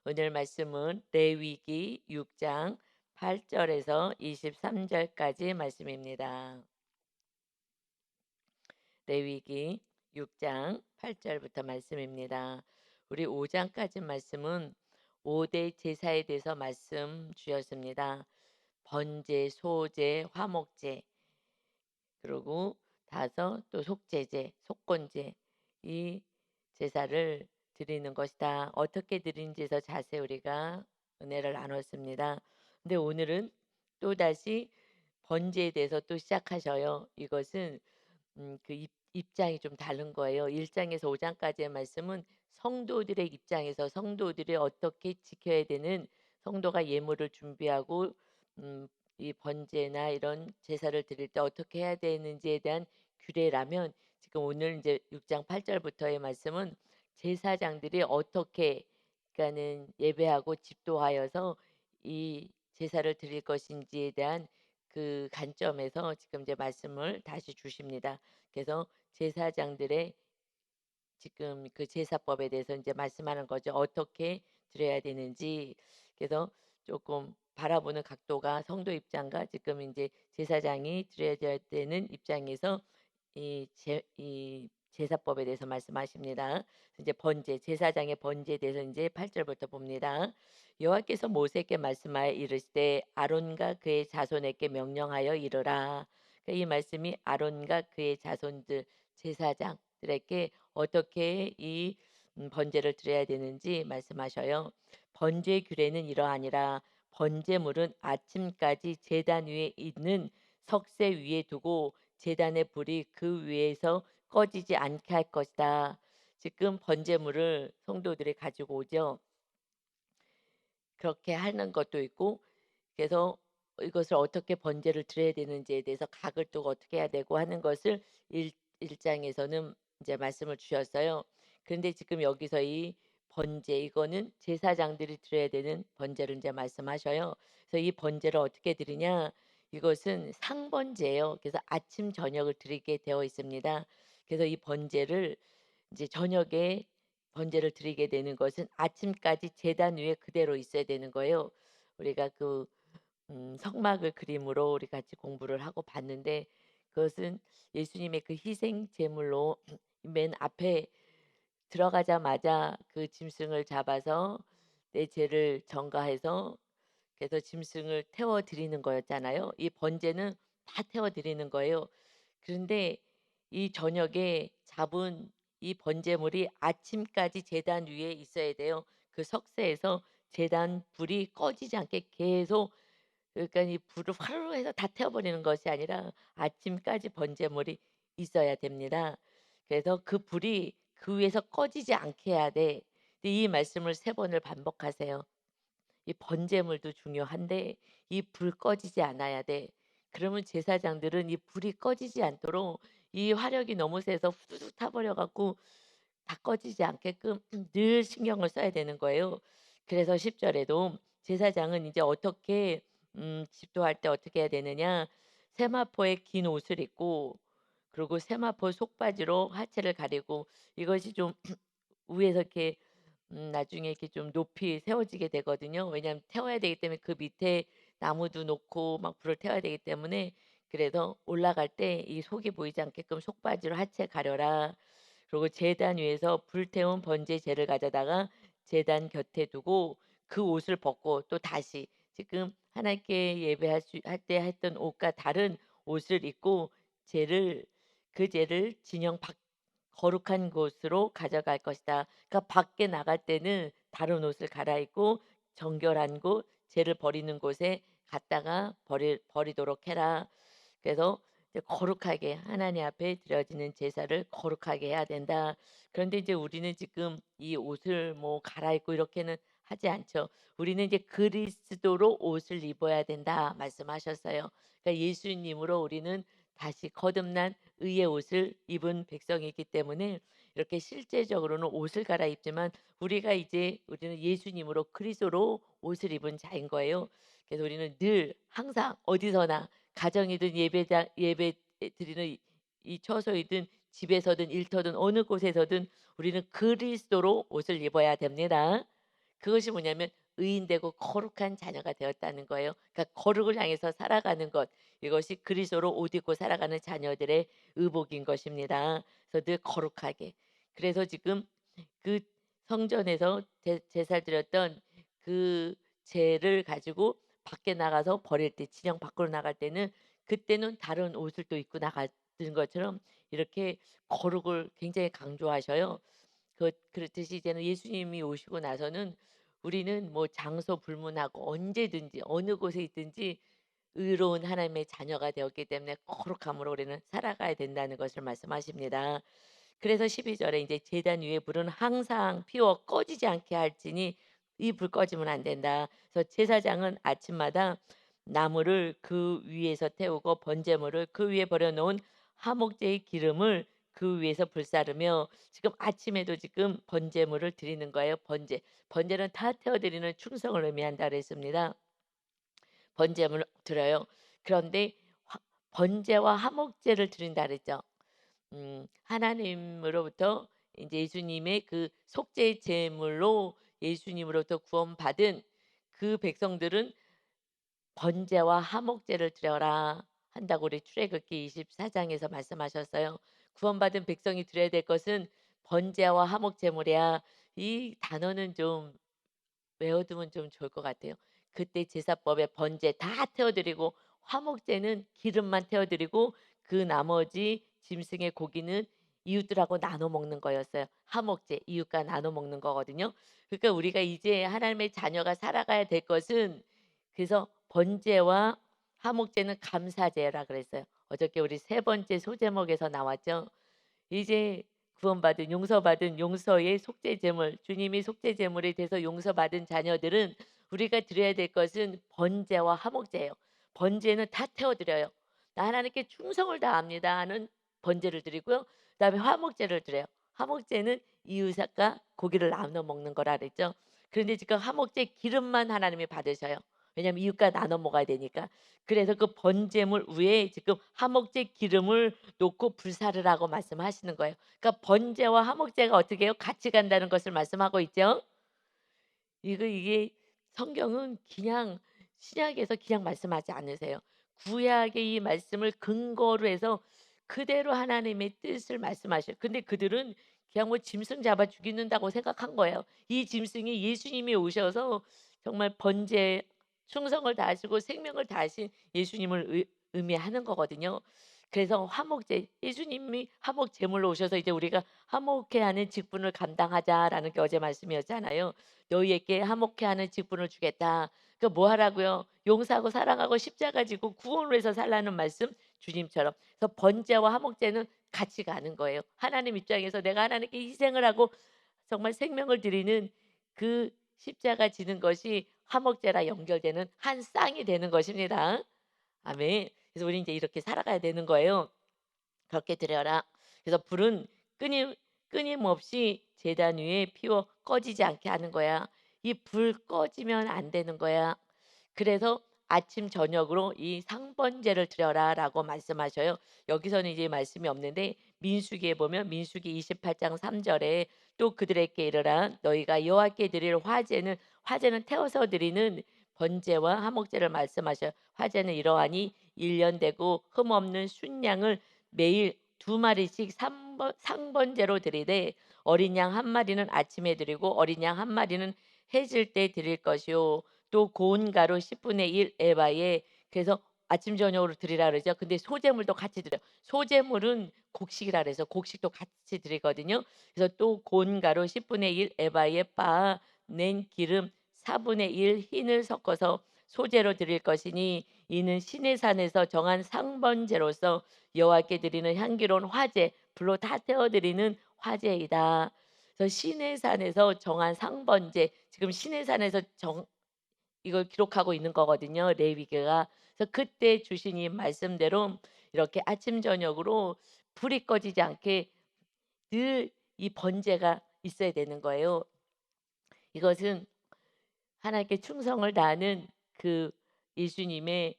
오늘 말씀은 레위기 6장 8절에서 23절까지 말씀입니다. 레위기 6장 8절부터 말씀입니다. 우리 5장까지 말씀은 5대 제사에 대해서 말씀 주셨습니다. 번제, 소제, 화목제, 그리고 다섯 또 속제제, 속건제, 이 제사를 드리는 것이다. 어떻게 드리는지에서 자세히 우리가 은혜를 나눴습니다. 근데 오늘은 또다시 번제에 대해서 또 시작하셔요. 이것은 그 입장이 좀 다른 거예요. 1장에서 5장까지의 말씀은 성도들의 입장에서 성도들이 어떻게 지켜야 되는, 성도가 예물을 준비하고 음, 이 번제나 이런 제사를 드릴 때 어떻게 해야 되는지에 대한 규례라면, 지금 오늘 이제 6장 8절부터의 말씀은 제사장들이 어떻게, 그러니까는 예배하고 집도하여서 이 제사를 드릴 것인지에 대한 그 관점에서 지금 이제 말씀을 다시 주십니다. 그래서 제사장들의 지금 그 제사법에 대해서 이제 말씀하는 거죠. 어떻게 드려야 되는지. 그래서 조금 바라보는 각도가 성도 입장과 지금 이제 제사장이 드려야 되는 입장에서 이 제사법에 대해서 말씀하십니다. 그래서 이제 번제, 제사장의 번제에 대해서 이제 8절부터 봅니다. 여호와께서 모세에게 말씀하여 이르시되 아론과 그의 자손에게 명령하여 이르라. 그러니까 이 말씀이 아론과 그의 자손들, 제사장들에게 어떻게 이 번제를 드려야 되는지 말씀하셔요. 번제 규례는 이러하니라. 번제물은 아침까지 제단 위에 있는 석쇠 위에 두고 제단의 불이 그 위에서 꺼지지 않게 할 것이다. 지금 번제물을 성도들이 가지고 오죠. 그렇게 하는 것도 있고, 그래서 이것을 어떻게 번제를 드려야 되는지에 대해서 각을 또 어떻게 해야 되고 하는 것을 1장에서는 이제 말씀을 주셨어요. 그런데 지금 여기서 이 번제, 이거는 제사장들이 드려야 되는 번제를 이제 말씀하셔요. 그래서 이 번제를 어떻게 드리냐? 이것은 상번제예요. 그래서 아침 저녁을 드리게 되어 있습니다. 그래서 이 번제를 이제 저녁에 번제를 드리게 되는 것은 아침까지 제단 위에 그대로 있어야 되는 거예요. 우리가 그 성막을 그림으로 우리 같이 공부를 하고 봤는데, 그것은 예수님의 그 희생 제물로 맨 앞에 들어가자마자 그 짐승을 잡아서 내 죄를 전가해서, 그래서 짐승을 태워 드리는 거였잖아요. 이 번제는 다 태워 드리는 거예요. 그런데 이 저녁에 잡은 이 번제물이 아침까지 제단 위에 있어야 돼요. 그 석쇠에서 제단 불이 꺼지지 않게 계속, 그러니까 이 불을 화르르 해서 다 태워버리는 것이 아니라 아침까지 번제물이 있어야 됩니다. 그래서 그 불이 그 위에서 꺼지지 않게 해야 돼. 근데 이 말씀을 세 번을 반복하세요. 이 번제물도 중요한데 이 불 꺼지지 않아야 돼. 그러면 제사장들은 이 불이 꺼지지 않도록 이 화력이 너무 세서 후두둑 타버려 갖고 다 꺼지지 않게끔 늘 신경을 써야 되는 거예요. 그래서 10절에도 제사장은 이제 어떻게 집도할 때 어떻게 해야 되느냐? 세마포에 긴 옷을 입고, 그리고 세마포 속바지로 하체를 가리고, 이것이 좀 위에서 이렇게 나중에 이렇게 좀 높이 세워지게 되거든요. 왜냐하면 태워야 되기 때문에 그 밑에 나무도 놓고 막 불을 태워야 되기 때문에, 그래서 올라갈 때 이 속이 보이지 않게끔 속바지로 하체 가려라. 그리고 제단 위에서 불태운 번제 재를 가져다가 제단 곁에 두고 그 옷을 벗고 또 다시 지금 하나님께 예배할 할 때 했던 옷과 다른 옷을 입고 재를, 그 재를 진영 밖, 거룩한 곳으로 가져갈 것이다. 그러니까 밖에 나갈 때는 다른 옷을 갈아입고 정결한 곳, 재를 버리는 곳에 갔다가 버리도록 해라. 그래서 이제 거룩하게 하나님 앞에 드려지는 제사를 거룩하게 해야 된다. 그런데 이제 우리는 지금 이 옷을 뭐 갈아입고 이렇게는 하지 않죠. 우리는 이제 그리스도로 옷을 입어야 된다 말씀하셨어요. 그러니까 예수님으로 우리는 다시 거듭난 의의 옷을 입은 백성이기 때문에 이렇게 실제적으로는 옷을 갈아입지만 우리는 예수님으로 그리스도로 옷을 입은 자인 거예요. 그래서 우리는 늘 항상 어디서나, 가정이든 예배 드리는 이 처소이든 집에서든 일터든 어느 곳에서든 우리는 그리스도로 옷을 입어야 됩니다. 그것이 뭐냐면 의인되고 거룩한 자녀가 되었다는 거예요. 그러니까 거룩을 향해서 살아가는 것. 이것이 그리스도로 옷 입고 살아가는 자녀들의 의복인 것입니다. 그래서 늘 거룩하게. 그래서 지금 그 성전에서 제사를 드렸던 그 재를 가지고 밖에 나가서 버릴 때, 진영 밖으로 나갈 때는 그때는 다른 옷을 또 입고 나가는 것처럼 이렇게 거룩을 굉장히 강조하셔요. 그렇듯이 이제는 예수님이 오시고 나서는 우리는 뭐 장소 불문하고 언제든지 어느 곳에 있든지 의로운 하나님의 자녀가 되었기 때문에 거룩함으로 우리는 살아가야 된다는 것을 말씀하십니다. 그래서 12 절에 이제 "제단 위에 불은 항상 피워 꺼지지 않게 할지니 이 불 꺼지면 안 된다." 그래서 제사장은 아침마다 나무를 그 위에서 태우고 번제물을 그 위에 버려 놓은 화목제의 기름을 그 위에서 불사르며, 지금 아침에도 지금 번제물을 드리는 거예요. 번제. 번제는 다 태워 드리는 충성을 의미한다 그랬습니다. 번제물을 드려요. 그런데 화 번제와 화목제를 드린다 그랬죠. 하나님으로부터 이제 예수님의 그 속죄 제물로 예수님으로부터 구원받은 그 백성들은 번제와 화목제를 드려라 한다고 우리 출애굽기 24 장에서 말씀하셨어요. 구원받은 백성이 드려야 될 것은 번제와 화목 제물이야. 이 단어는 좀 외워두면 좀 좋을 것 같아요. 그때 제사법에 번제 다 태워 드리고 화목제는 기름만 태워 드리고 그 나머지 짐승의 고기는 이웃들하고 나눠 먹는 거였어요. 화목제 이웃과 나눠 먹는 거거든요. 그러니까 우리가 이제 하나님의 자녀가 살아가야 될 것은, 그래서 번제와 화목제는 감사제라 그랬어요. 어저께 우리 세 번째 소제목에서 나왔죠. 이제 구원받은 용서받은 용서의 속죄 제물, 주님이 속죄 제물이 돼서 용서받은 자녀들은 우리가 드려야 될 것은 번제와 화목제예요. 번제는 다 태워 드려요. "나 하나님께 충성을 다합니다." 하는 번제를 드리고요. 그다음에 화목제를 드려요. 화목제는 이웃과 고기를 나눠 먹는 거라 그랬죠. 그런데 지금 화목제 기름만 하나님이 받으셔요. 왜냐하면 이웃과 나눠 먹어야 되니까. 그래서 그 번제물 위에 지금 화목제 기름을 놓고 불사르라고 말씀하시는 거예요. 그러니까 번제와 화목제가 어떻게 해요? 같이 간다는 것을 말씀하고 있죠. 이게 성경은 그냥 신약에서 그냥 말씀하지 않으세요. 구약의 이 말씀을 근거로 해서 그대로 하나님의 뜻을 말씀하셔요. 근데 그들은 그냥 뭐 짐승 잡아 죽이는다고 생각한 거예요. 이 짐승이 예수님이 오셔서 정말 번제 충성을 다하시고 생명을 다하신 예수님을 의미하는 거거든요. 그래서 화목제, 예수님이 화목 제물로 오셔서 이제 우리가 화목해 하는 직분을 감당하자라는 게 어제 말씀이었잖아요. "너희에게 화목해 하는 직분을 주겠다." 그뭐 하라고요? 용서하고 사랑하고 십자가 지고 구원을 위해서 살라는 말씀, 주님처럼. 그래서 번제와 화목제는 같이 가는 거예요. 하나님 입장에서 내가 하나님께 희생을 하고 정말 생명을 드리는 그 십자가 지는 것이 화목제라 연결되는 한 쌍이 되는 것입니다. 아멘. 그래서 우리 이제 이렇게 살아가야 되는 거예요. "그렇게 드려라." 그래서 불은 끊임없이 제단 위에 피워 꺼지지 않게 하는 거야. 이 불 꺼지면 안 되는 거야. 그래서 "아침 저녁으로 이 상번제를 드려라."라고 말씀하셔요. 여기서는 이제 말씀이 없는데 민수기에 보면 민수기 28장 3 절에 "또 그들에게 이르라. 너희가 여호와께 드릴 화제는 태워서 드리는 번제와 화목제를 말씀하셔요. 화제는 이러하니 1년 되고 흠없는 순양을 매일 2마리씩 상번제로 드리되 어린 양 한 마리는 아침에 드리고 어린 양 한 마리는 해질 때 드릴 것이요. 또 고운 가루 10분의 1 에바에." 그래서 아침 저녁으로 드리라 그러죠. 근데 소제물도 같이 드려요. 소제물은 곡식이라 그래서 곡식도 같이 드리거든요. 그래서 또 고운 가루 10분의 1 에바에 빻아 낸 기름 4분의 1 흰을 섞어서 소제로 드릴 것이니 이는 시내 산에서 정한 상번제로서 여호와께 드리는 향기로운 화제, 불로 다 태워 드리는 화제이다. 그래서 시내 산에서 정한 상번제, 지금 시내 산에서 이걸 기록하고 있는 거거든요, 레위기가. 그래서 그때 주신 이 말씀대로 이렇게 아침 저녁으로 불이 꺼지지 않게 늘 이 번제가 있어야 되는 거예요. 이것은 하나님께 충성을 다하는 그 예수님의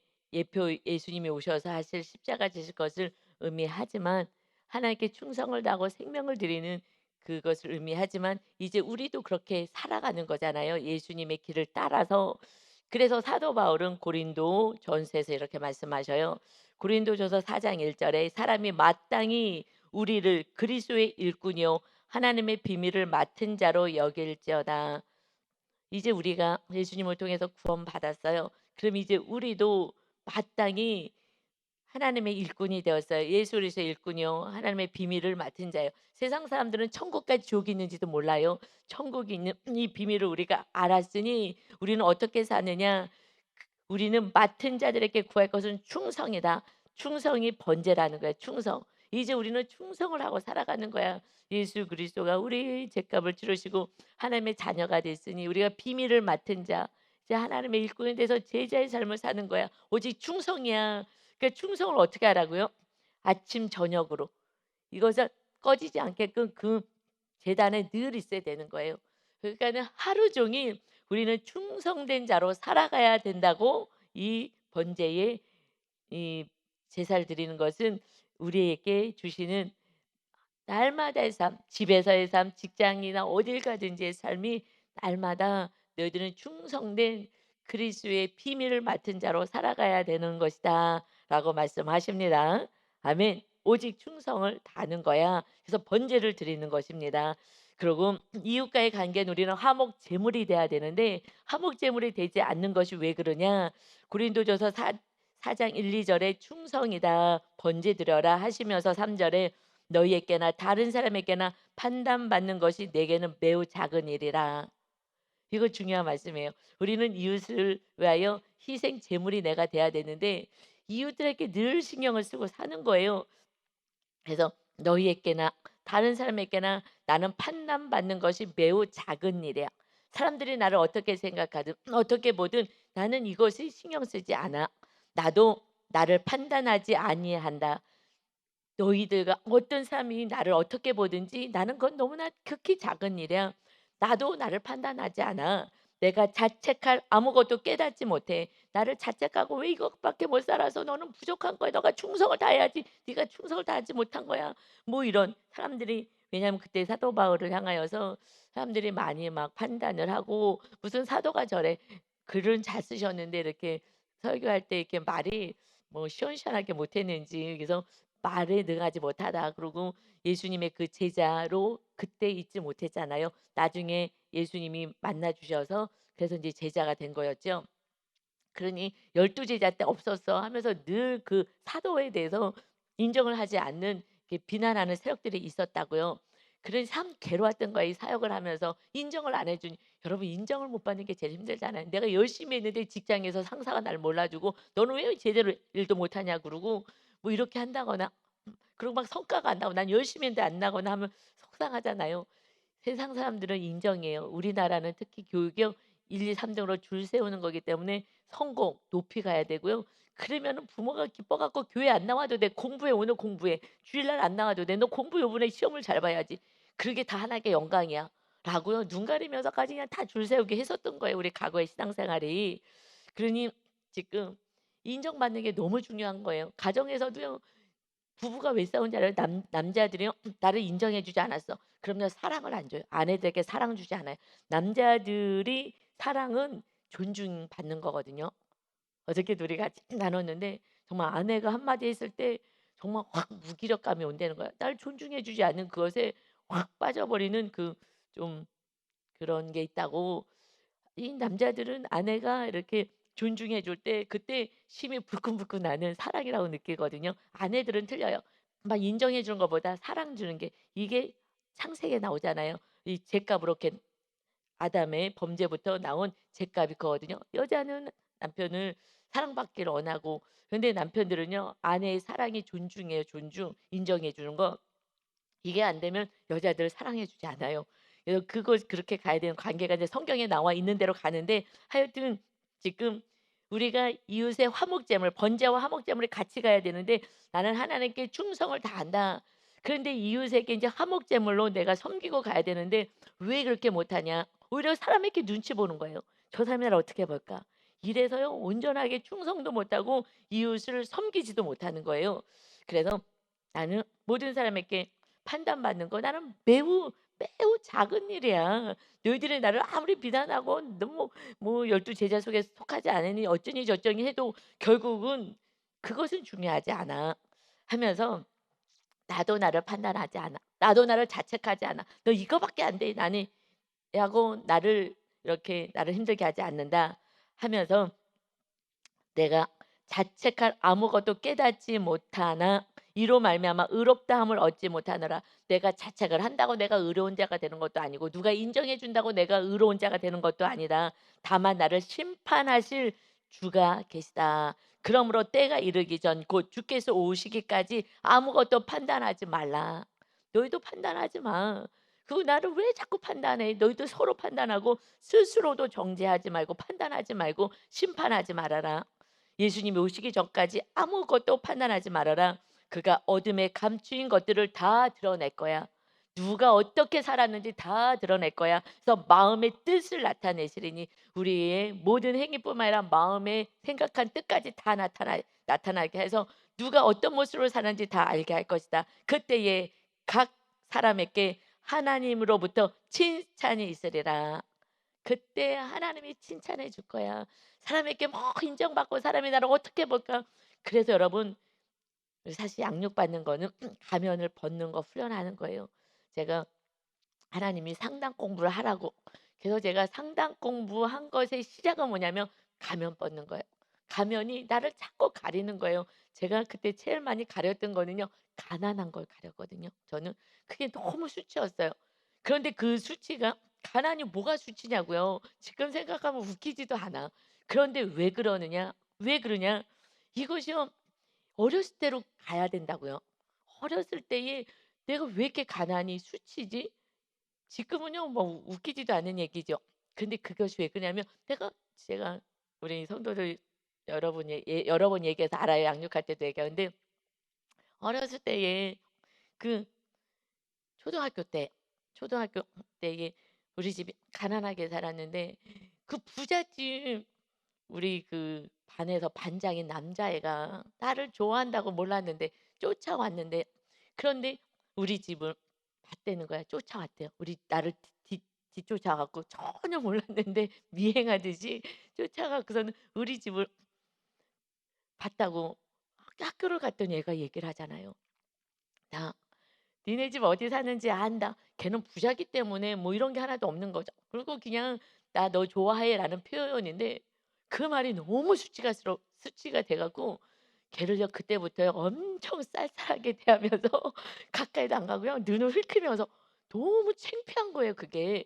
예수님이 오셔서 하실 십자가 지실 것을 의미하지만 하나님께 충성을 다하고 생명을 드리는 그것을 의미하지만 이제 우리도 그렇게 살아가는 거잖아요, 예수님의 길을 따라서. 그래서 사도 바울은 고린도 전서에서 이렇게 말씀하셔요. 고린도전서 4장 1 절에 "사람이 마땅히 우리를 그리스도의 일꾼이요 하나님의 비밀을 맡은 자로 여길지어다." 이제 우리가 예수님을 통해서 구원받았어요. 그럼 이제 우리도 마땅히 하나님의 일꾼이 되었어요. 예수 그리스도의 일꾼이요 하나님의 비밀을 맡은 자예요. 세상 사람들은 천국과 지옥이 있는지도 몰라요. 천국이 있는 이 비밀을 우리가 알았으니 우리는 어떻게 사느냐? 우리는 맡은 자들에게 구할 것은 충성이다. 충성이 번제라는 거야. 충성. 이제 우리는 충성을 하고 살아가는 거야. 예수 그리스도가 우리의 죄값을 치르시고 하나님의 자녀가 됐으니 우리가 비밀을 맡은 자, 이제 하나님의 일꾼이 돼서 제자의 삶을 사는 거야. 오직 충성이야. 그 충성을 어떻게 하라고요? 아침 저녁으로 이것을 꺼지지 않게끔 그 재단에 늘 있어야 되는 거예요. 그러니까는 하루 종일 우리는 충성된 자로 살아가야 된다고 이 번제의 이 제사를 드리는 것은 우리에게 주시는 날마다의 삶, 집에서의 삶, 직장이나 어딜 가든지의 삶이 날마다 너희들은 충성된 그리스도의 비밀을 맡은 자로 살아가야 되는 것이다라고 말씀하십니다. 아멘. 오직 충성을 다하는 거야. 그래서 번제를 드리는 것입니다. 그리고 이웃과의 관계는 우리는 화목 제물이 돼야 되는데 화목 제물이 되지 않는 것이 왜 그러냐? 고린도전서 4장 1, 2절에 충성이다 번제 드려라 하시면서 3절에 너희에게나 다른 사람에게나 판단받는 것이 내게는 매우 작은 일이라. 이거 중요한 말씀이에요. 우리는 이웃을 위하여 희생 제물이 내가 돼야 되는데 이웃들에게 늘 신경을 쓰고 사는 거예요. 그래서 너희에게나 다른 사람에게나 나는 판단받는 것이 매우 작은 일이야. 사람들이 나를 어떻게 생각하든 어떻게 보든 나는 이것이 신경 쓰지 않아. 나도 나를 판단하지 아니한다. 너희들과 어떤 사람이 나를 어떻게 보든지 나는 그건 너무나 극히 작은 일이야. 나도 나를 판단하지 않아. 내가 자책할 아무것도 깨닫지 못해. 나를 자책하고 왜 이것밖에 못 살아서 너는 부족한 거야. 너가 충성을 다해야지. 네가 충성을 다하지 못한 거야. 뭐 이런 사람들이 왜냐하면 그때 사도 바울을 향하여서 사람들이 많이 막 판단을 하고 무슨 사도가 저래 글은 잘 쓰셨는데 이렇게 설교할 때 이렇게 말이 뭐 시원시원하게 못했는지 그래서 말을 능하지 못하다. 그리고 예수님의 그 제자로 그때 잊지 못했잖아요. 나중에 예수님이 만나 주셔서 그래서 이제 제자가 된 거였죠. 그러니 열두 제자 때 없었어 하면서 늘 그 사도에 대해서 인정을 하지 않는 비난하는 세력들이 있었다고요. 그래서 참 괴로웠던 거야. 이 사역을 하면서 인정을 안 해주니 여러분 인정을 못 받는 게 제일 힘들잖아요. 내가 열심히 했는데 직장에서 상사가 날 몰라주고 너는 왜 제대로 일도 못하냐 그러고 뭐 이렇게 한다거나 그리고 막 성과가 안 나고 난 열심히 했는데 안 나거나 하면 속상하잖아요. 세상 사람들은 인정해요. 우리나라는 특히 교육이 1, 2, 3 등으로 줄 세우는 거기 때문에 성공 높이 가야 되고요. 그러면은 부모가 기뻐 갖고 교회 안 나와도 돼. 공부해 오늘 공부해. 주일날 안 나와도 돼. 너 공부 요번에 시험을 잘 봐야지. 그게 다 하나님께 영광이야. 라고요. 눈 가리면서까지 그냥 다 줄 세우게 했었던 거예요. 우리 과거의 신앙생활이. 그러니 지금 인정받는 게 너무 중요한 거예요. 가정에서도요. 부부가 왜 싸운지 알아요? 남자들이요. 나를 인정해 주지 않았어. 그러면 사랑을 안 줘요. 아내들에게 사랑 주지 않아요. 남자들이 사랑은 존중받는 거거든요. 어저께도 우리 같이 나눴는데 정말 아내가 한마디 했을 때 정말 확 무기력감이 온다는 거야. 날 존중해 주지 않는 그것에 확 빠져버리는 그 좀 그런 게 있다고. 이 남자들은 아내가 이렇게 존중해 줄 때 그때 심이 불끈불끈 나는 사랑이라고 느끼거든요. 아내들은 틀려요. 막 인정해 주는 것보다 사랑 주는 게 이게 창세기에 나오잖아요. 이 죗값으로 이렇게 아담의 범죄부터 나온 죗값이 그거거든요. 여자는 남편을 사랑받기를 원하고 근데 남편들은요. 아내의 사랑이 존중해요. 존중. 인정해 주는 거. 이게 안 되면 여자들을 사랑해 주지 않아요. 그래서 그걸 그렇게 가야 되는 관계가 이제 성경에 나와 있는 대로 가는데 하여튼 지금 우리가 이웃의 화목제물, 번제와 화목제물이 같이 가야 되는데 나는 하나님께 충성을 다한다. 그런데 이웃에게 이제 화목제물로 내가 섬기고 가야 되는데 왜 그렇게 못하냐? 오히려 사람에게 눈치 보는 거예요. 저 사람이 나를 어떻게 볼까? 이래서요 온전하게 충성도 못하고 이웃을 섬기지도 못하는 거예요. 그래서 나는 모든 사람에게 판단받는 거 나는 매우 매우 작은 일이야. 너희들이 나를 아무리 비난하고 너무 뭐 열두 제자 속에 속하지 않으니 어쩌니 저쩌니 해도 결국은 그것은 중요하지 않아." 하면서 "나도 나를 판단하지 않아. 나도 나를 자책하지 않아. 너 이거밖에 안 돼. 나는." 하고 나를 이렇게 나를 힘들게 하지 않는다 하면서 내가 자책할 아무것도 깨닫지 못하나 이로 말미암아 의롭다함을 얻지 못하노라. 내가 자책을 한다고 내가 의로운 자가 되는 것도 아니고 누가 인정해 준다고 내가 의로운 자가 되는 것도 아니다. 다만 나를 심판하실 주가 계시다. 그러므로 때가 이르기 전 곧 주께서 오시기까지 아무것도 판단하지 말라. 너희도 판단하지 마. 그 나를 왜 자꾸 판단해? 너희도 서로 판단하고 스스로도 정죄하지 말고 판단하지 말고 심판하지 말아라. 예수님이 오시기 전까지 아무것도 판단하지 말아라. 그가 어둠에 감추인 것들을 다 드러낼 거야. 누가 어떻게 살았는지 다 드러낼 거야. 그래서 마음의 뜻을 나타내시리니 우리의 모든 행위뿐만 아니라 마음에 생각한 뜻까지 다 나타나게 해서 누가 어떤 모습으로 사는지 다 알게 할 것이다. 그때에 각 사람에게 하나님으로부터 칭찬이 있으리라. 그때 하나님이 칭찬해 줄 거야. 사람에게 뭐 인정받고 사람이 나를 어떻게 볼까? 그래서 여러분 사실 양육받는 거는 가면을 벗는 거 훈련하는 거예요. 제가 하나님이 상당 공부를 하라고. 그래서 제가 상당 공부한 것의 시작은 뭐냐면 가면 벗는 거예요. 가면이 나를 자꾸 가리는 거예요. 제가 그때 제일 많이 가렸던 거는요. 가난한 걸 가렸거든요. 저는 그게 너무 수치였어요. 그런데 그 수치가 가난이 뭐가 수치냐고요. 지금 생각하면 웃기지도 않아. 그런데 왜 그러느냐? 왜 그러냐? 이것이요. 어렸을 때로 가야 된다고요. 어렸을 때에 '내가 왜 이렇게 가난이 수치지?' 지금은요 뭐 웃기지도 않은 얘기죠. 근데 그것이 왜 그러냐면 제가 우리 성도들 여러 번 얘기해서 알아요. 양육할 때도 얘기하는데 어렸을 때에 그 초등학교 때 초등학교 때에 우리 집이 가난하게 살았는데 그 부잣집 우리 그 반에서 반장인 남자애가 나를 좋아한다고 몰랐는데 쫓아왔는데 그런데 우리 집을 봤다는 거야. 쫓아왔대요. 우리 나를 뒤쫓아 갖고 전혀 몰랐는데 미행하듯이 쫓아 갖고서는 우리 집을 봤다고 학교를 갔더니 애가 얘기를 하잖아요. "나 니네 집 어디 사는지 안다." 걔는 부자기 때문에 뭐 이런 게 하나도 없는 거죠. 그리고 그냥 "나 너 좋아해."라는 표현인데 그 말이 너무 수치가 돼 갖고 걔를요 그때부터요 엄청 쌀쌀하게 대하면서 가까이도 안 가고요. 눈을 흘리면서 너무 창피한 거예요 그게.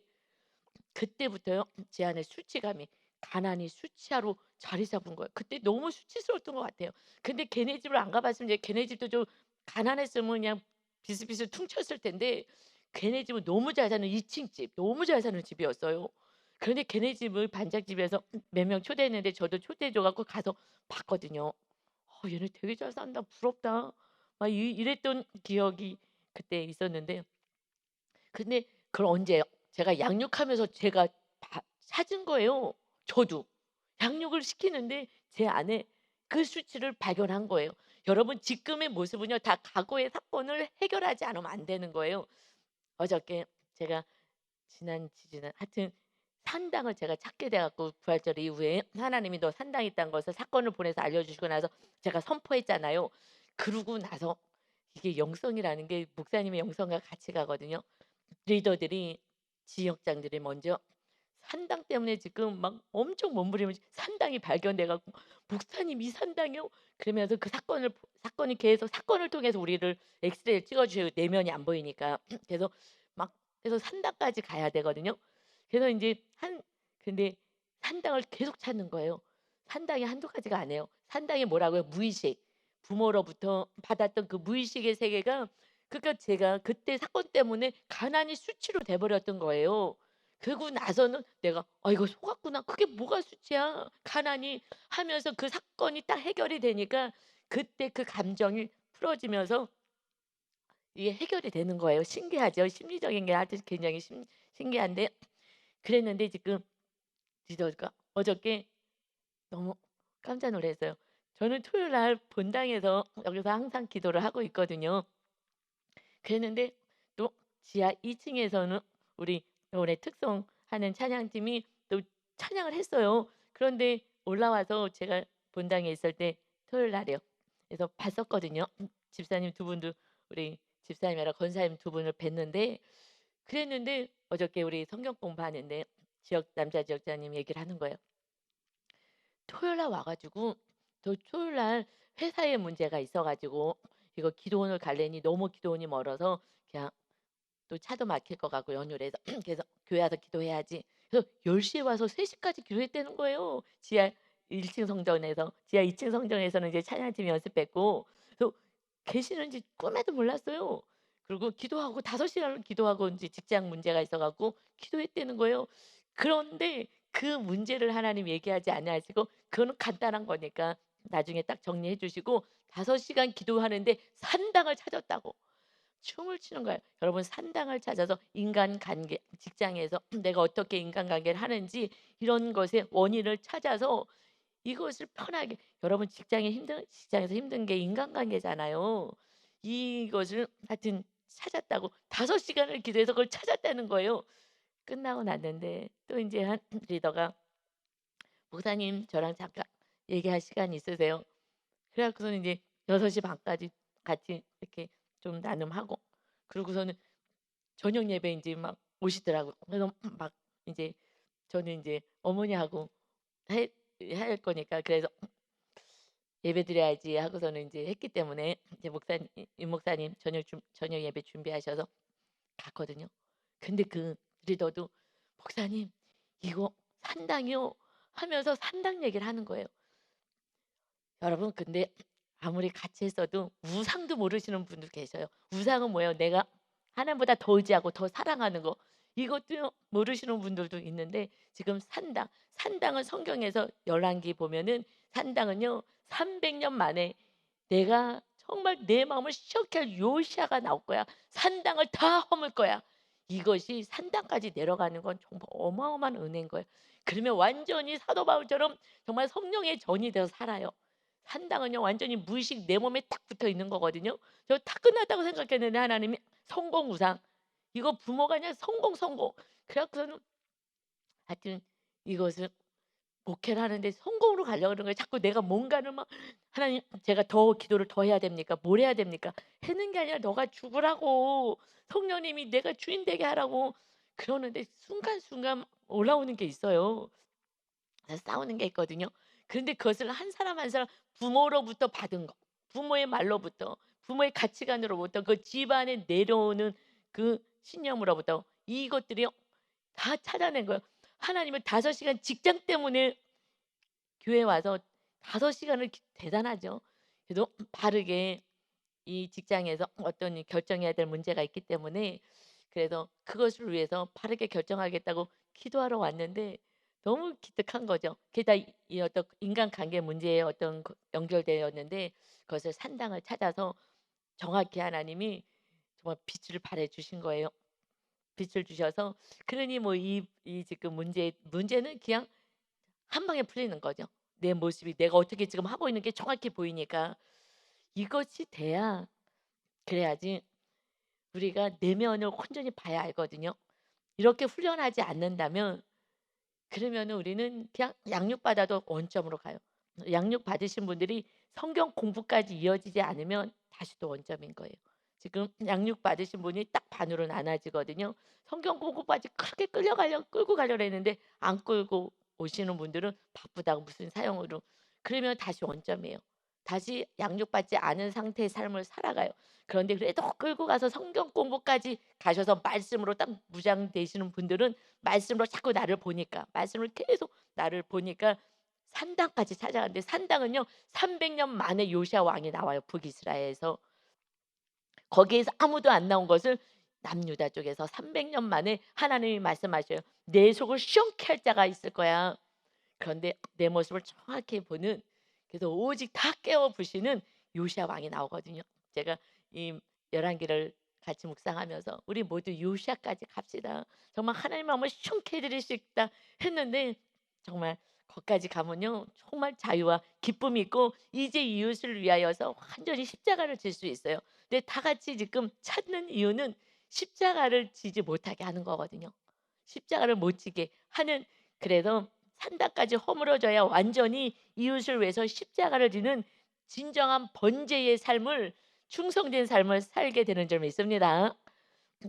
그때부터요 제 안에 수치감이 가난이 수치화로 자리 잡은 거예요. 그때 너무 수치스러웠던 것 같아요. 근데 걔네 집을 안 가 봤으면 이제 걔네 집도 좀 가난했으면 그냥 비슷비슷 퉁쳤을 텐데 걔네 집은 너무 잘 사는 2층 집 너무 잘 사는 집이었어요. 그런데 걔네 집을 반짝집에서 몇 명 초대했는데 저도 초대해 줘 갖고 가서 봤거든요. 얘네 되게 잘 산다. 부럽다.' 막 이랬던 기억이 그때 있었는데 근데 그걸 언제요? 제가 양육하면서 제가 찾은 거예요. 저도. 양육을 시키는데 제 안에 그 수치를 발견한 거예요. 여러분 지금의 모습은요 다 과거의 사건을 해결하지 않으면 안 되는 거예요. 어저께 제가 지난 하여튼 산당을 제가 찾게 돼 갖고 부활절 이후에 하나님이 "너 산당이 있다는 것을 사건을 보내서 알려주시고 나서 제가 선포했잖아요. 그러고 나서 이게 영성이라는 게 목사님의 영성과 같이 가거든요. 리더들이 지역장들이 먼저 산당 때문에 지금 막 엄청 몸부림을 산당이 발견돼 갖고 "목사님 이 산당이요?" 그러면서 그 사건이 계속 사건을 통해서 우리를 엑스레이를 찍어 주셔요 내면이 안 보이니까. 그래서 막 그래서 산당까지 가야 되거든요. 그래서 인제 근데 산당을 계속 찾는 거예요. 산당이 한두 가지가 아니에요. 산당이 뭐라고요? 무의식. 부모로부터 받았던 그 무의식의 세계가 그러니까 제가 그때 사건 때문에 가난이 수치로 돼 버렸던 거예요. 그러고 나서는 내가 '아 이거 속았구나. 그게 뭐가 수치야. 가난이.' 하면서 그 사건이 딱 해결이 되니까 그때 그 감정이 풀어지면서 이게 해결이 되는 거예요. 신기하죠. 심리적인 게 하여튼 굉장히 신기한데 그랬는데 지금 리더가 어저께 너무 깜짝 놀랐어요. 저는 토요일 날 본당에서 여기서 항상 기도를 하고 있거든요. 그랬는데 또 지하 2 층에서는 우리 이번에 특송하는 찬양팀이 또 찬양을 했어요. 그런데 올라와서 제가 본당에 있을 때 토요일 날이요. 그래서 봤었거든요. 집사님 두 분도 우리 집사님이랑 권사님 두 분을 뵀는데 그랬는데 어저께 우리 성경 공부하는데 남자 지역자님 얘기를 하는 거예요. 토요일 날 와 가지고 저 토요일 날 회사에 문제가 있어 가지고 이거 기도원을 가려니 너무 기도원이 멀어서 그냥 또 차도 막힐 것 같고 연휴라서 그래서 "교회 와서 기도해야지." 그래서 10 시에 와서 3 시까지 기도했다는 거예요. 지하 1층 성전에서. 지하 2층 성전에서는 이제 찬양팀 연습했고 그래서 계시는지 꿈에도 몰랐어요. 그리고 기도하고 5 시간을 기도하고 인제 직장 문제가 있어 갖고 기도했다는 거예요. 그런데 그 문제를 하나님 얘기하지 않으시고 그거는 간단한 거니까 나중에 딱 정리해 주시고 5 시간 기도하는데 산당을 찾았다고. 춤을 추는 거예요. 여러분 산당을 찾아서 인간관계 직장에서 내가 어떻게 인간관계를 하는지 이런 것의 원인을 찾아서 이것을 편하게 여러분 직장에서 힘든 게 인간관계잖아요. 이것을 하여튼 찾았다고 5 시간을 기도해서 그걸 찾았다는 거예요. 끝나고 났는데 또 인제 한 리더가 "목사님 저랑 잠깐 얘기할 시간 있으세요?" 그래 갖고서는 이제 6시 반까지 같이 이렇게 좀 나눔하고 그러고서는 저녁 예배 인제 막 오시더라고요. 그래서 막 인제 저는 인제 어머니하고 해 할 거니까 그래서 '예배드려야지.' 하고서는 인제 했기 때문에 이제 목사님 임 목사님 저녁 예배 준비하셔서 갔거든요. 근데 그 리더도 "목사님 이거 산당이요." 하면서 산당 얘기를 하는 거예요. 여러분 근데 아무리 같이 했어도 우상도 모르시는 분도 계셔요. 우상은 뭐예요? 내가 하나님보다 더 의지하고 더 사랑하는 거. 이것도 모르시는 분들도 있는데 지금 산당은 성경에서 열왕기 보면은 산당은요 300년 만에 내가 정말 내 마음을 시원케 할 요시아가 나올 거야. 산당을 다 허물 거야. 이것이 산당까지 내려가는 건 정말 어마어마한 은혜인 거예요. 그러면 완전히 사도 바울처럼 정말 성령의 전이 되어 살아요. 산당은요 완전히 무의식 내 몸에 딱 붙어 있는 거거든요. 저 다 끝났다고 생각했는데 하나님이 성공 우상. 이거 부모가 아니라 성공. 그래 갖고서는 하여튼 이것을 목회를 하는데 성공으로 가려고 그러는 거예요. 자꾸 내가 뭔가를 막 "하나님 제가 더 기도를 더 해야 됩니까? 뭘 해야 됩니까?" 하는 게 아니라 "너가 죽으라고. 성령님이 내가 주인 되게 하라고." 그러는데 순간순간 올라오는 게 있어요. 그래서 싸우는 게 있거든요. 그런데 그것을 한 사람 한 사람 부모로부터 받은 거, 부모의 말로부터, 부모의 가치관으로부터 그 집안에 내려오는 그 신념으로부터 이것들이요 다 찾아낸 거예요. 하나님은 5 시간 직장 때문에 교회 와서 5 시간을 대단하죠. 그래도 바르게 이 직장에서 어떤 결정해야 될 문제가 있기 때문에 그래서 그것을 위해서 바르게 결정하겠다고 기도하러 왔는데 너무 기특한 거죠. 그게 다 이 어떤 인간관계 문제에 어떤 연결되었는데 그것을 산당을 찾아서 정확히 하나님이 정말 빛을 발해 주신 거예요. 빛을 주셔서 그러니 뭐 이 지금 문제는 그냥 한 방에 풀리는 거죠. 내 모습이 내가 어떻게 지금 하고 있는 게 정확히 보이니까. 이것이 돼야 그래야지 우리가 내면을 온전히 봐야 알거든요. 이렇게 훈련하지 않는다면 그러면은 우리는 그냥 양육받아도 원점으로 가요. 양육 받으신 분들이 성경 공부까지 이어지지 않으면 다시 또 원점인 거예요. 지금 양육 받으신 분이 딱 반으로 나눠지거든요. 성경 공부까지 그렇게 끌고 가려고 했는데 안 끌고 오시는 분들은 바쁘다고 무슨 사용으로 그러면 다시 원점이에요. 다시 양육받지 않은 상태의 삶을 살아가요. 그런데 그래도 끌고 가서 성경 공부까지 가셔서 말씀으로 딱 무장되시는 분들은 말씀으로 자꾸 나를 보니까 말씀을 계속 나를 보니까 산당까지 찾아갔는데 산당은요 300년 만에 요시아 왕이 나와요 북이스라엘에서. 거기에서 아무도 안 나온 것을 남유다 쪽에서 300년 만에 하나님이 말씀하셔요. "내 속을 시원케 할 자가 있을 거야." 그런데 내 모습을 정확히 보는 그래서 오직 다 깨어 부시는 요시아 왕이 나오거든요. 제가 이 열왕기를 같이 묵상하면서 '우리 모두 요시아까지 갑시다. 정말 하나님 마음을 시원케 해 드릴 수 있다.' 했는데 정말 거기까지 가면요. 정말 자유와 기쁨이 있고 이제 이웃을 위하여서 완전히 십자가를 질 수 있어요. 근데 다 같이 지금 찾는 이유는 십자가를 지지 못하게 하는 거거든요. 십자가를 못 지게 하는, 그래서 산다까지 허물어져야 완전히 이웃을 위해서 십자가를 지는 진정한 번제의 삶을, 충성된 삶을 살게 되는 줄 믿습니다.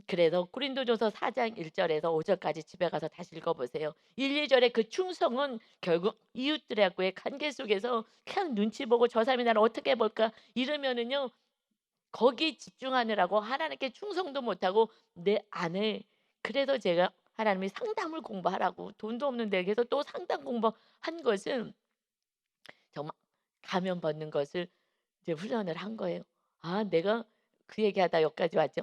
그래서 고린도전서 4장 1 절에서 5 절까지 집에 가서 다시 읽어 보세요. 1-2 절의 그 충성은 결국 이웃들하고의 관계 속에서 그냥 눈치 보고 '저 사람이 나를 어떻게 볼까?' 이러면은요, 거기에 집중하느라고 하나님께 충성도 못하고 내 안에, 그래서 제가 하나님이 상담을 공부하라고, 돈도 없는데 그래서 또 상담 공부한 것은 정말 가면 벗는 것을 이제 훈련을 한 거예요. 아, 내가 그 얘기하다 여기까지 왔죠.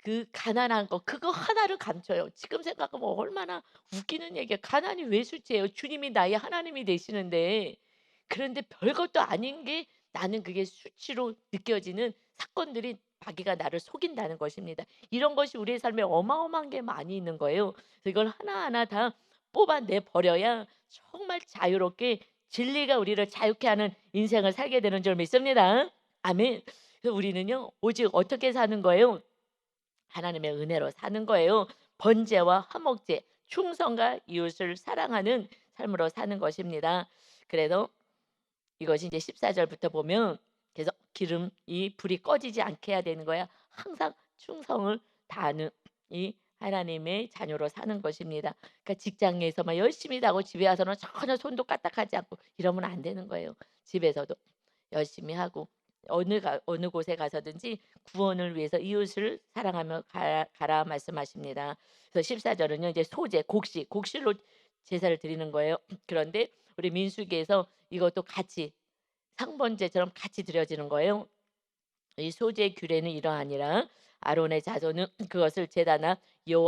그 가난한 거 그거 하나를 감춰요. 지금 생각하면 얼마나 웃기는 얘기야. 가난이 왜 술죄예요? 주님이 나의 하나님이 되시는데. 그런데 별것도 아닌 게 나는 그게 수치로 느껴지는 사건들이, 마귀가 나를 속인다는 것입니다. 이런 것이 우리의 삶에 어마어마한 게 많이 있는 거예요. 그래서 이걸 하나하나 다 뽑아내 버려야 정말 자유롭게, 진리가 우리를 자유케 하는 인생을 살게 되는 줄 믿습니다. 아멘. 그래서 우리는요, 오직 어떻게 사는 거예요? 하나님의 은혜로 사는 거예요. 번제와 화목제, 충성과 이웃을 사랑하는 삶으로 사는 것입니다. 그래서 이것이 이제 14 절부터 보면, 그래서 기름 이 불이 꺼지지 않게 해야 되는 거야. 항상 충성을 다하는 이 하나님의 자녀로 사는 것입니다. 그러니까 직장에서만 열심히 하고 집에 와서는 전혀 손도 까딱하지 않고 이러면 안 되는 거예요. 집에서도 열심히 하고 어느 곳에 가서든지 구원을 위해서 이웃을 사랑하며 가라 말씀하십니다. 그래서 14 절은요, 이제 소제, 곡식로 제사를 드리는 거예요. 그런데 우리 민수기에서 이것도 같이 상번제처럼 같이 드려지는 거예요. 이 소재 규례는 이러하니라. 아론의 자손은 그것을 제단 앞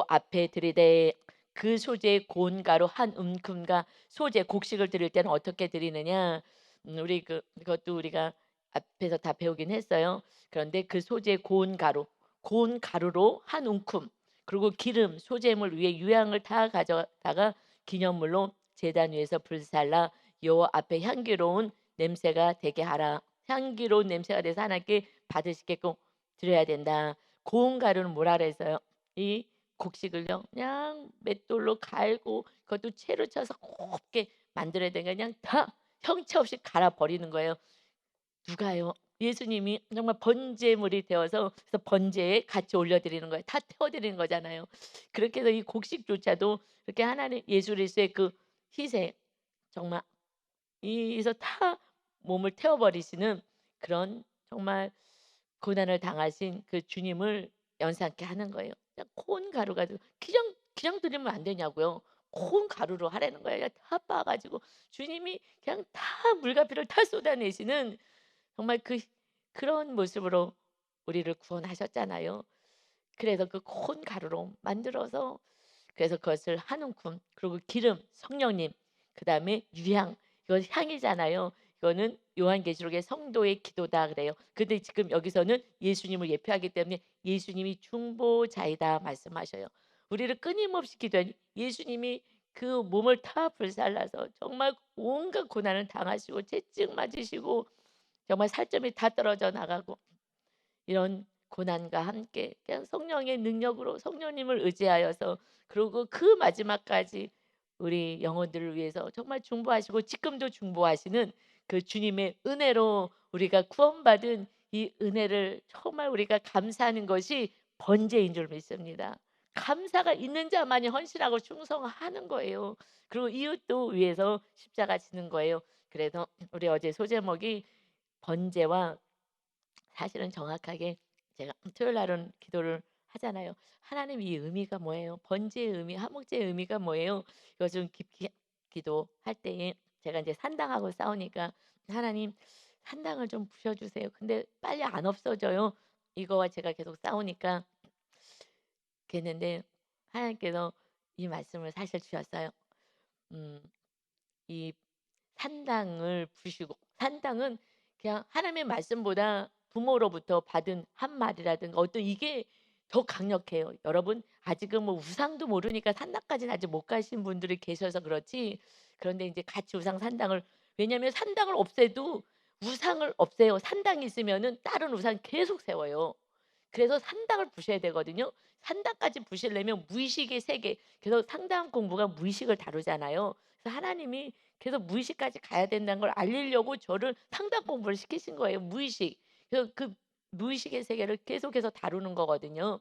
앞에 드리되, 그 소재의 곤가루 한 움큼과 소재 곡식을 드릴 때는 어떻게 드리느냐. 우리 그것도 우리가 앞에서 다 배우긴 했어요. 그런데 그 소재 고운 가루로 한 움큼, 그리고 기름 소재물 위에 유향을 다 가져다가 기념물로 제단 위에서 불살라 여호와 앞에 향기로운 냄새가 되게 하라. 향기로운 냄새가 돼서 하나님께 받으시게끔 드려야 된다. 고운 가루는 뭐라 그랬어요? 이 곡식을요, 그냥 맷돌로 갈고 그것도 채로 쳐서 곱게 만들어야 되니까 그냥 다 형체 없이 갈아 버리는 거예요. 누가요? 예수님이 정말 번제물이 되어서, 그래서 번제에 같이 올려드리는 거예요. 다 태워드리는 거잖아요. 그렇게 해서 이 곡식조차도 그렇게 하나님 예수 그리스도의 그 희생, 정말 이에서 다 몸을 태워버리시는 그런, 정말 고난을 당하신 그 주님을 연상케 하는 거예요. 그냥 콘 가루 가지고 그냥 드리면 안 되냐고요. 콘 가루로 하라는 거예요. 그냥 다 빻아 가지고 주님이 그냥 다 물과 피를 다 쏟아내시는, 정말 그런 모습으로 우리를 구원하셨잖아요. 그래서 그 콘 가루로 만들어서, 그래서 그것을 한 움큼, 그리고 기름, 성령님, 그다음에 유향, 이건 향이잖아요. 이거는 요한계시록의 성도의 기도다 그래요. 근데 지금 여기서는 예수님을 예표하기 때문에 예수님이 중보자이다 말씀하셔요. 우리를 끊임없이 기도하니 예수님이 그 몸을 다 불살라서 정말 온갖 고난을 당하시고 채찍 맞으시고 정말 살점이 다 떨어져 나가고, 이런 고난과 함께 그냥 성령의 능력으로 성령님을 의지하여서, 그리고 그 마지막까지 우리 영혼들을 위해서 정말 중보하시고 지금도 중보하시는 그 주님의 은혜로 우리가 구원받은 이 은혜를 정말 우리가 감사하는 것이 번제인 줄 믿습니다. 감사가 있는 자만이 헌신하고 충성하는 거예요. 그리고 이웃도 위해서 십자가 지는 거예요. 그래서 우리 어제 소제목이 번제와, 사실은 정확하게 제가 토요일 날은 기도를 하잖아요. 하나님 이 의미가 뭐예요? 번제의 의미, 화목제의 의미가 뭐예요? 이거 좀 깊이 기도할 때에 제가 이제 산당하고 싸우니까 하나님 산당을 좀 부셔주세요. 근데 빨리 안 없어져요. 이거와 제가 계속 싸우니까 그랬는데 하나님께서 이 말씀을 사실 주셨어요. 음, 이 산당을 부시고, 산당은 그냥 하나님의 말씀보다 부모로부터 받은 한 말이라든가 어떤 이게 더 강력해요. 여러분 아직은 뭐 우상도 모르니까 산당까지는 아직 못 가신 분들이 계셔서 그렇지. 그런데 이제 같이 우상 산당을, 왜냐하면 산당을 없애도 우상을 없애요. 산당이 있으면은 다른 우상 계속 세워요. 그래서 산당을 부셔야 되거든요. 산당까지 부시려면 무의식의 세계, 그래서 상당 공부가 무의식을 다루잖아요. 그래서 하나님이 계속 무의식까지 가야 된다는 걸 알리려고 저를 상당 공부를 시키신 거예요, 무의식. 그래서 그 무의식의 세계를 계속해서 다루는 거거든요.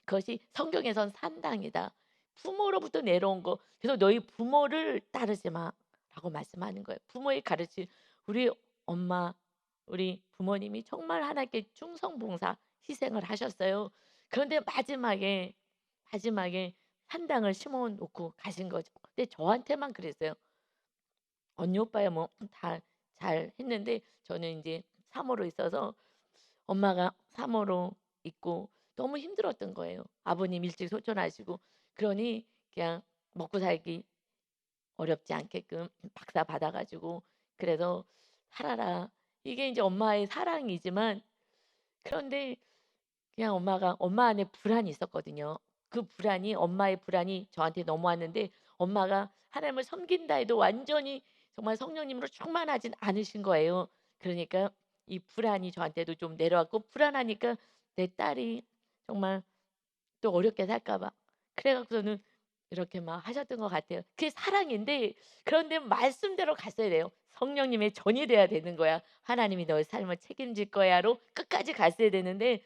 그것이 성경에선 산당이다. 부모로부터 내려온 거. 그래서 "너희 부모를 따르지 마."라고 말씀하는 거예요. 부모의 가르침, 우리 엄마, 우리 부모님이 정말 하나님께 충성봉사 희생을 하셨어요. 그런데 마지막에 산당을 심어 놓고 가신 거죠. 근데 저한테만 그랬어요. 언니 오빠야 뭐 다 잘했는데 저는 인제 사모로 있어서 엄마가 사모로 있고 너무 힘들었던 거예요. 아버님 일찍 소천하시고. 그러니 그냥 먹고 살기 어렵지 않게끔 박사 받아 가지고 그래서 "살아라." 이게 인제 엄마의 사랑이지만, 그런데 그냥 엄마 안에 불안이 있었거든요. 그 불안이, 엄마의 불안이 저한테 넘어왔는데, 엄마가 하나님을 섬긴다 해도 완전히 정말 성령님으로 충만하진 않으신 거예요. 그러니까 이 불안이 저한테도 좀 내려왔고, 불안하니까 내 딸이 정말 또 어렵게 살까 봐. 그래 갖고서는 이렇게 막 하셨던 것 같아요. 그게 사랑인데, 그런데 말씀대로 갔어야 돼요. 성령님의 전이 돼야 되는 거야. "하나님이 너의 삶을 책임질 거야."로 끝까지 갔어야 되는데,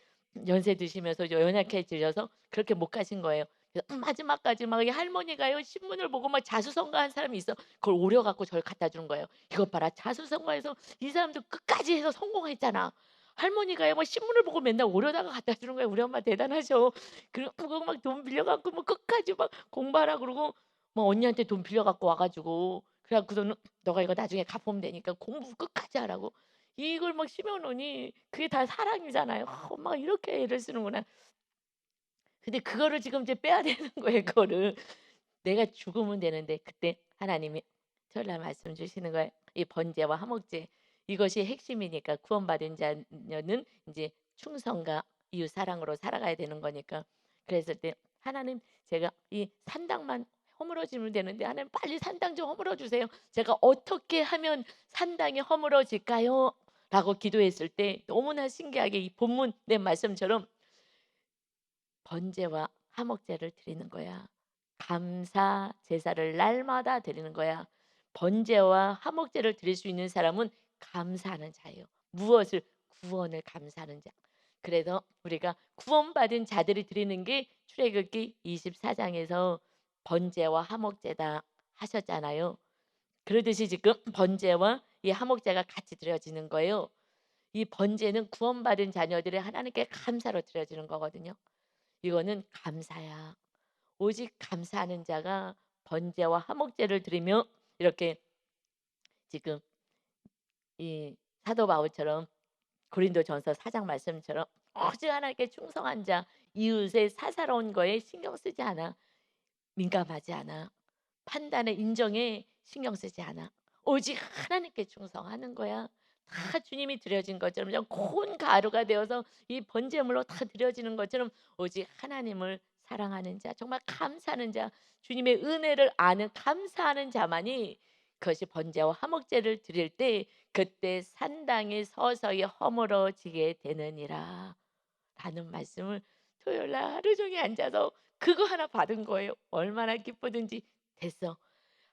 연세 드시면서 연약해지셔서 그렇게 못 가신 거예요. 그래서 마지막까지 막 이 할머니가요, 신문을 보고 막 자수성가한 사람이 있어. 그걸 오려 갖고 저를 갖다 주는 거예요. "이것 봐라. 자수성가해서 이 사람도 끝까지 해서 성공했잖아." 할머니가요, 뭐 신문을 보고 맨날 오려다가 갖다 주는 거예요. 우리 엄마 대단하셔. 그리고 그거 막 돈 빌려 갖고 뭐 끝까지 막 공부하라 그러고, 뭐 언니한테 돈 빌려 갖고 와 가지고, 그래 갖고서는 "너가 이거 나중에 갚으면 되니까 공부 끝까지 하라."고. 이걸 막 심어 놓으니 그게 다 사랑이잖아요. '엄마가 이렇게 애를 쓰는구나.' 근데 그거를 지금 이제 빼야 되는 거예요, 그거를. 내가 죽으면 되는데, 그때 하나님이 설날 말씀 주시는 거예요. 이 번제와 화목제, 이것이 핵심이니까, 구원받은 자녀는 인제 충성과 이웃 사랑으로 살아가야 되는 거니까. 그랬을 때 하나님, 제가 이 산당만 허물어지면 되는데 하나님 빨리 산당 좀 허물어 주세요. 제가 어떻게 하면 산당이 허물어질까요? 라고 기도했을 때 너무나 신기하게 이 본문 내 말씀처럼 번제와 화목제를 드리는 거야. 감사 제사를 날마다 드리는 거야. 번제와 화목제를 드릴 수 있는 사람은 감사하는 자예요. 무엇을? 구원을 감사하는 자. 그래서 우리가 구원받은 자들이 드리는 게 출애굽기 24 장에서 번제와 화목제다 하셨잖아요. 그러듯이 지금 번제와 이 화목제가 같이 드려지는 거예요. 이 번제는 구원받은 자녀들이 하나님께 감사로 드려지는 거거든요. 이거는 감사야. 오직 감사하는 자가 번제와 화목제를 드리며, 이렇게 지금 이 사도 바울처럼 고린도전서 4장 말씀처럼 오직 하나님께 충성한 자, 이웃의 사사로운 거에 신경 쓰지 않아. 민감하지 않아. 판단에, 인정에 신경 쓰지 않아. 오직 하나님께 충성하는 거야. 다 주님이 드려진 것처럼 그냥 고운 가루가 되어서 이 번제물로 다 드려지는 것처럼, 오직 하나님을 사랑하는 자, 정말 감사하는 자, 주님의 은혜를 아는 감사하는 자만이 그것이 번제와 화목제를 드릴 때 그때 산당이 서서히 허물어지게 되느니라. 라는 말씀을 토요일 날 하루 종일 앉아서 그거 하나 받은 거예요. 얼마나 기쁘든지. 됐어.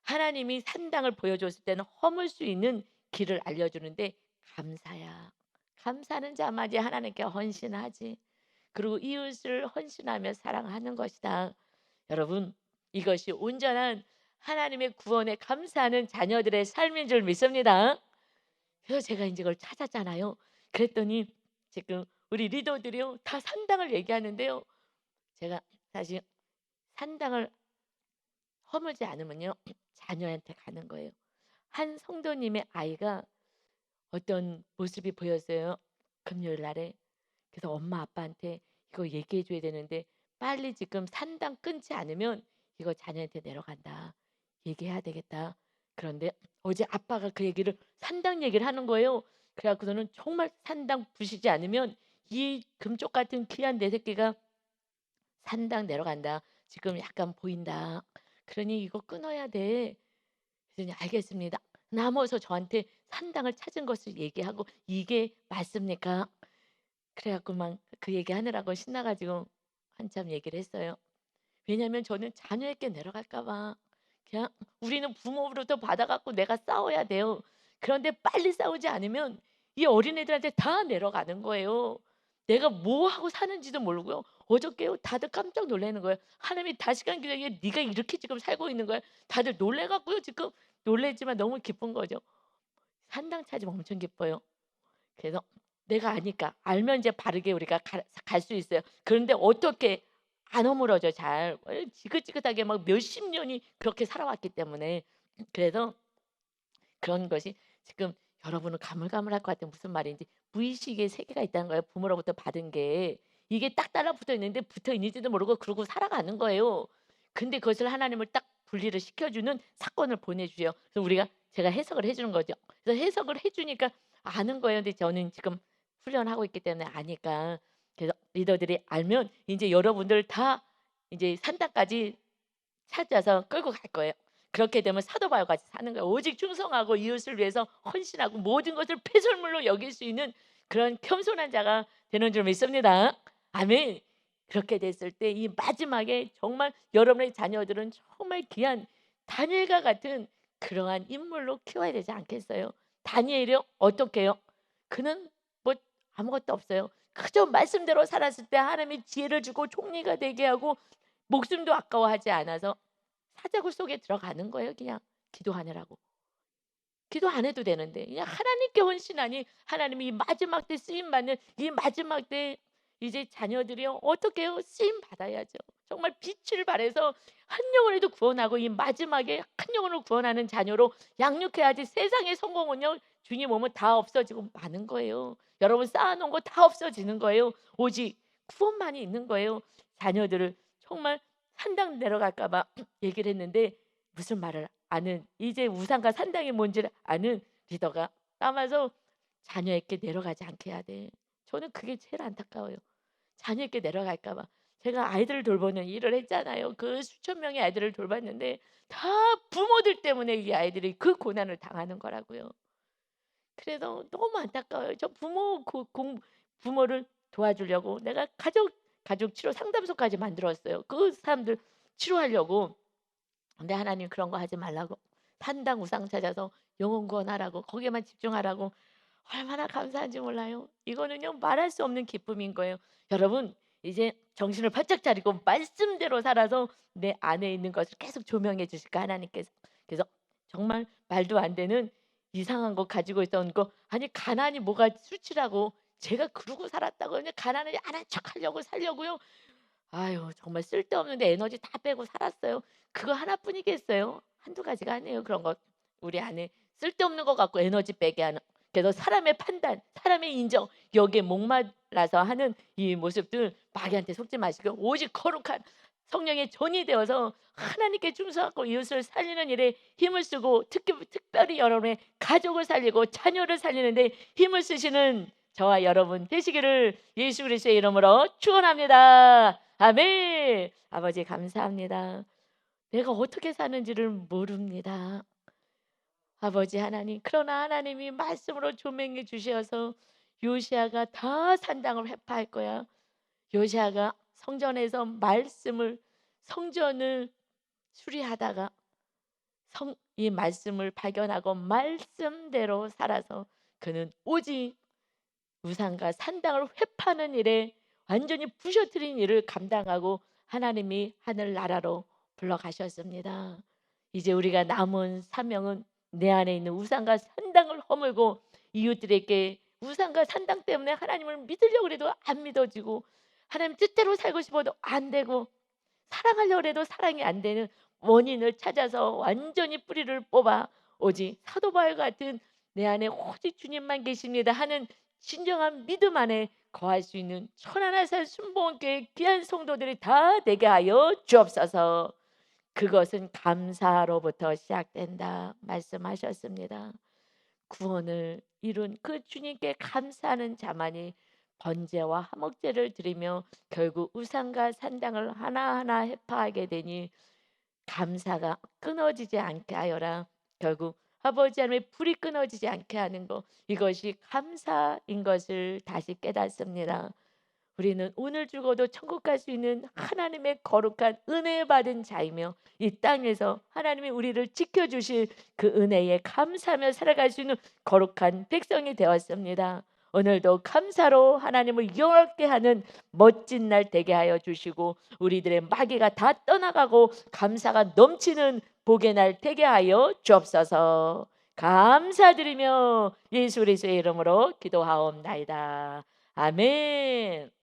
하나님이 산당을 보여줬을 때는 허물 수 있는 길을 알려주는데, 감사야. 감사하는 자마지 하나님께 헌신하지. 그리고 이웃을 헌신하며 사랑하는 것이다. 여러분, 이것이 온전한 하나님의 구원에 감사하는 자녀들의 삶인 줄 믿습니다. 그래서 제가 인제 그걸 찾았잖아요. 그랬더니 지금 우리 리더들이요, 다 산당을 얘기하는데요. 제가 사실 산당을 허물지 않으면요, 자녀한테 가는 거예요. 한 성도님의 아이가 어떤 모습이 보였어요, 금요일 날에. 그래서 엄마 아빠한테 "이거 얘기해 줘야 되는데 빨리 지금 산당 끊지 않으면 이거 자녀한테 내려간다. 얘기해야 되겠다." 그런데 어제 아빠가 그 얘기를, 산당 얘기를 하는 거예요. 그래 갖고서는 "정말 산당 부시지 않으면 이 금쪽 같은 귀한 내 새끼가 산당 내려간다. 지금 약간 보인다. 그러니 이거 끊어야 돼." 그랬더니 "알겠습니다." 남아서 저한테 산당을 찾은 것을 얘기하고 "이게 맞습니까?" 그래 갖고 막 그 얘기하느라고 신나 가지고 한참 얘기를 했어요. 왜냐면 저는 자녀에게 내려갈까 봐 그냥 우리는 부모로부터 받아 갖고 내가 싸워야 돼요. 그런데 빨리 싸우지 않으면 이 어린애들한테 다 내려가는 거예요. 내가 뭐 하고 사는지도 모르고요. 어저께요 다들 깜짝 놀라는 거예요. "하나님이 다시간 기회에 네가 이렇게 지금 살고 있는 거야?" 다들 놀래 갖고요 지금 놀랐지만 너무 기쁜 거죠. 산당 차지면 엄청 기뻐요. 그래서 내가 아니까 알면 이제 바르게 우리가 갈 수 있어요. 그런데 어떻게 안 허물어져 잘. 지긋지긋하게 막 몇십 년이 그렇게 살아왔기 때문에. 그래서 그런 것이 지금 여러분은 가물가물할 것 같아요. 무슨 말인지. 무의식의 세계가 있다는 거예요, 부모로부터 받은 게. 이게 딱 달라붙어 있는데 붙어 있는지도 모르고 그러고 살아가는 거예요. 근데 그것을 하나님을 딱 분리를 시켜주는 사건을 보내주세요. 그래서 제가 해석을 해 주는 거죠. 그래서 해석을 해 주니까 아는 거예요. 근데 저는 지금 훈련하고 있기 때문에 아니까. 그래서 리더들이 알면 이제 여러분들 다 이제 산당까지 찾아서 끌고 갈 거예요. 그렇게 되면 사도바와 같이 사는 거예요. 오직 충성하고 이웃을 위해서 헌신하고 모든 것을 폐설물로 여길 수 있는 그런 겸손한 자가 되는 줄 믿습니다. 아멘. 그렇게 됐을 때 이 마지막에 정말 여러분의 자녀들은 정말 귀한 다니엘과 같은 그러한 인물로 키워야 되지 않겠어요? 다니엘이요? 어떻게 요 그는 뭐 아무것도 없어요. 그저 말씀대로 살았을 때 하나님이 지혜를 주고 총리가 되게 하고 목숨도 아까워하지 않아서 사자굴 속에 들어가는 거예요 그냥 기도하느라고. 기도 안 해도 되는데 그냥 하나님께 헌신하니 하나님이 이 마지막 때 쓰임 받는 이 마지막 때 이제 자녀들이요 어떻게 해요? 쓰임 받아야죠. 정말 빛을 발해서 한 영혼이라도 구원하고 이 마지막에 한 영혼을 구원하는 자녀로 양육해야지 세상의 성공은요 주님 오면 다 없어지고 마는 거예요. 여러분 쌓아놓은 거 다 없어지는 거예요. 오직 구원만이 있는 거예요. 자녀들을 정말 산당 내려갈까 봐 얘기를 했는데 무슨 말을 아는 이제 우상과 산당이 뭔지를 아는 리더가 남아서 자녀에게 내려가지 않게 해야 돼. 저는 그게 제일 안타까워요. 자녀에게 내려갈까 봐. 제가 아이들을 돌보는 일을 했잖아요. 그 수천 명의 아이들을 돌봤는데 다 부모들 때문에 이 아이들이 그 고난을 당하는 거라고요. 그래서 너무 안타까워요. 저 부모를 도와주려고 내가 가족 치료 상담소까지 만들었어요. 그 사람들 치료하려고. 근데 하나님 그런 거 하지 말라고 산당 우상 찾아서 영혼 구원하라고 거기에만 집중하라고 얼마나 감사한지 몰라요. 이거는요 말할 수 없는 기쁨인 거예요. 여러분 이제 정신을 바짝 차리고 말씀대로 살아서 내 안에 있는 것을 계속 조명해 주실까 하나님께서. 그래서 정말 말도 안 되는 이상한 거 가지고 있던 거 아니 가난이 뭐가 수치라고 제가 그러고 살았다고 그냥 가난을 안 한 척하려고 살려고요. 아유 정말 쓸데없는데 에너지 다 빼고 살았어요. 그거 하나뿐이겠어요? 한두 가지가 아니에요 그런 거. 우리 안에 쓸데없는 거 갖고 에너지 빼게 하는. 그래서 사람의 판단, 사람의 인정 여기에 목말라서 하는 이 모습들 마귀한테 속지 마시고 오직 거룩한 성령의 전이 되어서 하나님께 충성하고 이웃을 살리는 일에 힘을 쓰고 특별히 여러분의 가족을 살리고 자녀를 살리는 데 힘을 쓰시는 저와 여러분 되시기를 예수 그리스도의 이름으로 축원합니다. 아멘. 아버지 감사합니다. 내가 어떻게 사는지를 모릅니다. 아버지 하나님, 그러나 하나님이 말씀으로 조명해 주셔서 요시아가 다 산당을 회파할 거야. 요시아가 성전에서 성전을 수리하다가 이 말씀을 발견하고 말씀대로 살아서 그는 오직 우상과 산당을 회파하는 일에 완전히 부셔뜨린 일을 감당하고 하나님이 하늘나라로 불러가셨습니다. 이제 우리가 남은 사명은 내 안에 있는 우상과 산당을 허물고 이웃들에게 우상과 산당 때문에 하나님을 믿으려고 해도 안 믿어지고 하나님 뜻대로 살고 싶어도 안 되고 사랑하려고 해도 사랑이 안 되는 원인을 찾아서 완전히 뿌리를 뽑아 오직 사도 바울 같은 내 안에 오직 주님만 계십니다 하는 진정한 믿음 안에 거할 수 있는 천하나살 순복음교회 귀한 성도들이 다 되게 하여 주옵소서. 그것은 감사로부터 시작된다 말씀하셨습니다. 구원을 이룬 그 주님께 감사하는 자만이 번제와 화목제를 드리며 결국 우상과 산당을 하나하나 회파하게 되니 감사가 끊어지지 않게 하여라. 결국 아버지 하나님의 불이 끊어지지 않게 하는 것, 이것이 감사인 것을 다시 깨닫습니다. 우리는 오늘 죽어도 천국 갈 수 있는 하나님의 거룩한 은혜 받은 자이며, 이 땅에서 하나님이 우리를 지켜주실 그 은혜에 감사하며 살아갈 수 있는 거룩한 백성이 되었습니다. 오늘도 감사로 하나님을 영화롭게 하는 멋진 날 되게 하여 주시고, 우리들의 마귀가 다 떠나가고 감사가 넘치는 복의 날 되게 하여 주옵소서. 감사드리며 예수 그리스도의 이름으로 기도하옵나이다. 아멘.